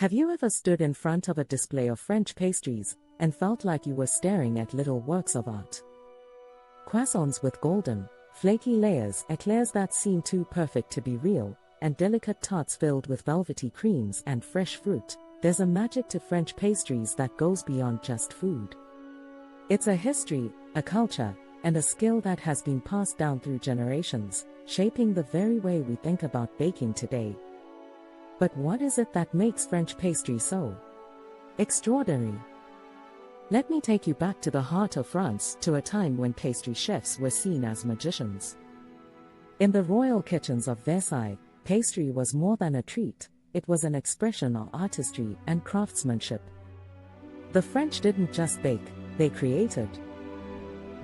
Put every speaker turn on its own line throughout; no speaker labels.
Have you ever stood in front of a display of French pastries and felt like you were staring at little works of art? Croissants with golden, flaky layers, eclairs that seem too perfect to be real, and delicate tarts filled with velvety creams and fresh fruit. There's a magic to French pastries that goes beyond just food. It's a history, a culture, and a skill that has been passed down through generations, shaping the very way we think about baking today. But what is it that makes French pastry so extraordinary? Let me take you back to the heart of France, to a time when pastry chefs were seen as magicians. In the royal kitchens of Versailles, pastry was more than a treat, it was an expression of artistry and craftsmanship. The French didn't just bake, they created.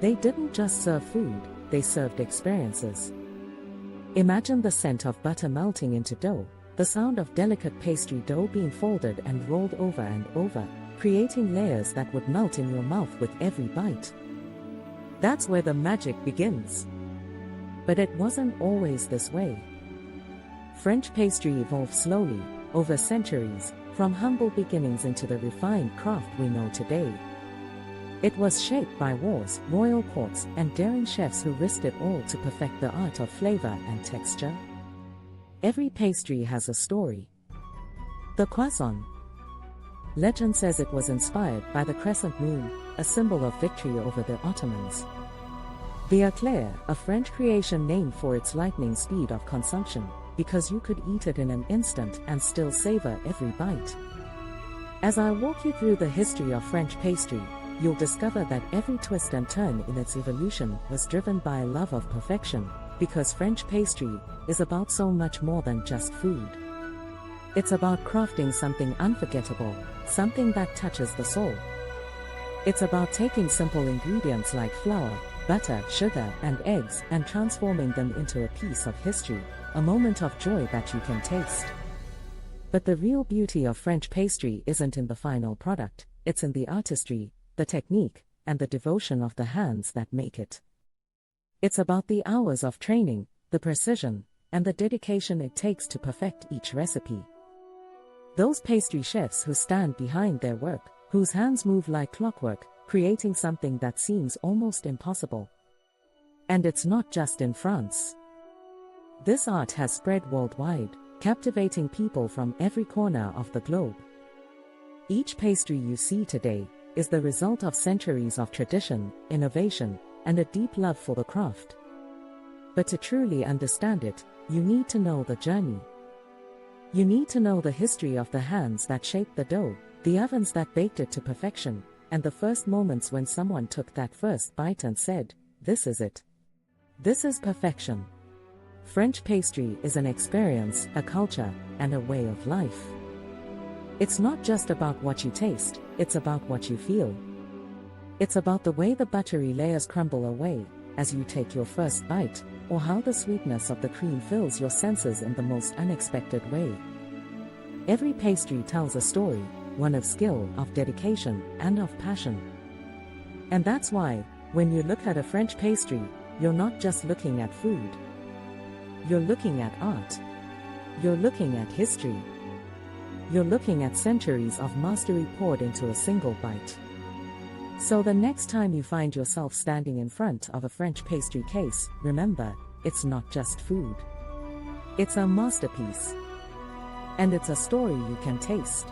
They didn't just serve food, they served experiences. Imagine the scent of butter melting into dough, the sound of delicate pastry dough being folded and rolled over and over, creating layers that would melt in your mouth with every bite. That's where the magic begins. But it wasn't always this way. French pastry evolved slowly, over centuries, from humble beginnings into the refined craft we know today. It was shaped by wars, royal courts, and daring chefs who risked it all to perfect the art of flavor and texture. Every pastry has a story. The croissant. Legend says it was inspired by the crescent moon, a symbol of victory over the Ottomans. The eclair, a French creation named for its lightning speed of consumption, because you could eat it in an instant and still savor every bite. As I walk you through the history of French pastry, you'll discover that every twist and turn in its evolution was driven by a love of perfection, because French pastry is about so much more than just food. It's about crafting something unforgettable, something that touches the soul. It's about taking simple ingredients like flour, butter, sugar, and eggs and transforming them into a piece of history, a moment of joy that you can taste. But the real beauty of French pastry isn't in the final product, it's in the artistry, the technique, and the devotion of the hands that make it. It's about the hours of training, the precision, and the dedication it takes to perfect each recipe. Those pastry chefs who stand behind their work, whose hands move like clockwork, creating something that seems almost impossible. And it's not just in France. This art has spread worldwide, captivating people from every corner of the globe. Each pastry you see today is the result of centuries of tradition, innovation, and a deep love for the craft. But to truly understand it, you need to know the journey. You need to know the history of the hands that shaped the dough, the ovens that baked it to perfection, and the first moments when someone took that first bite and said, "This is it. This is perfection." French pastry is an experience, a culture, and a way of life. It's not just about what you taste, it's about what you feel. It's about the way the buttery layers crumble away as you take your first bite, or how the sweetness of the cream fills your senses in the most unexpected way. Every pastry tells a story, one of skill, of dedication, and of passion. And that's why, when you look at a French pastry, you're not just looking at food. You're looking at art. You're looking at history. You're looking at centuries of mastery poured into a single bite. So the next time you find yourself standing in front of a French pastry case, remember, it's not just food. It's a masterpiece. And it's a story you can taste.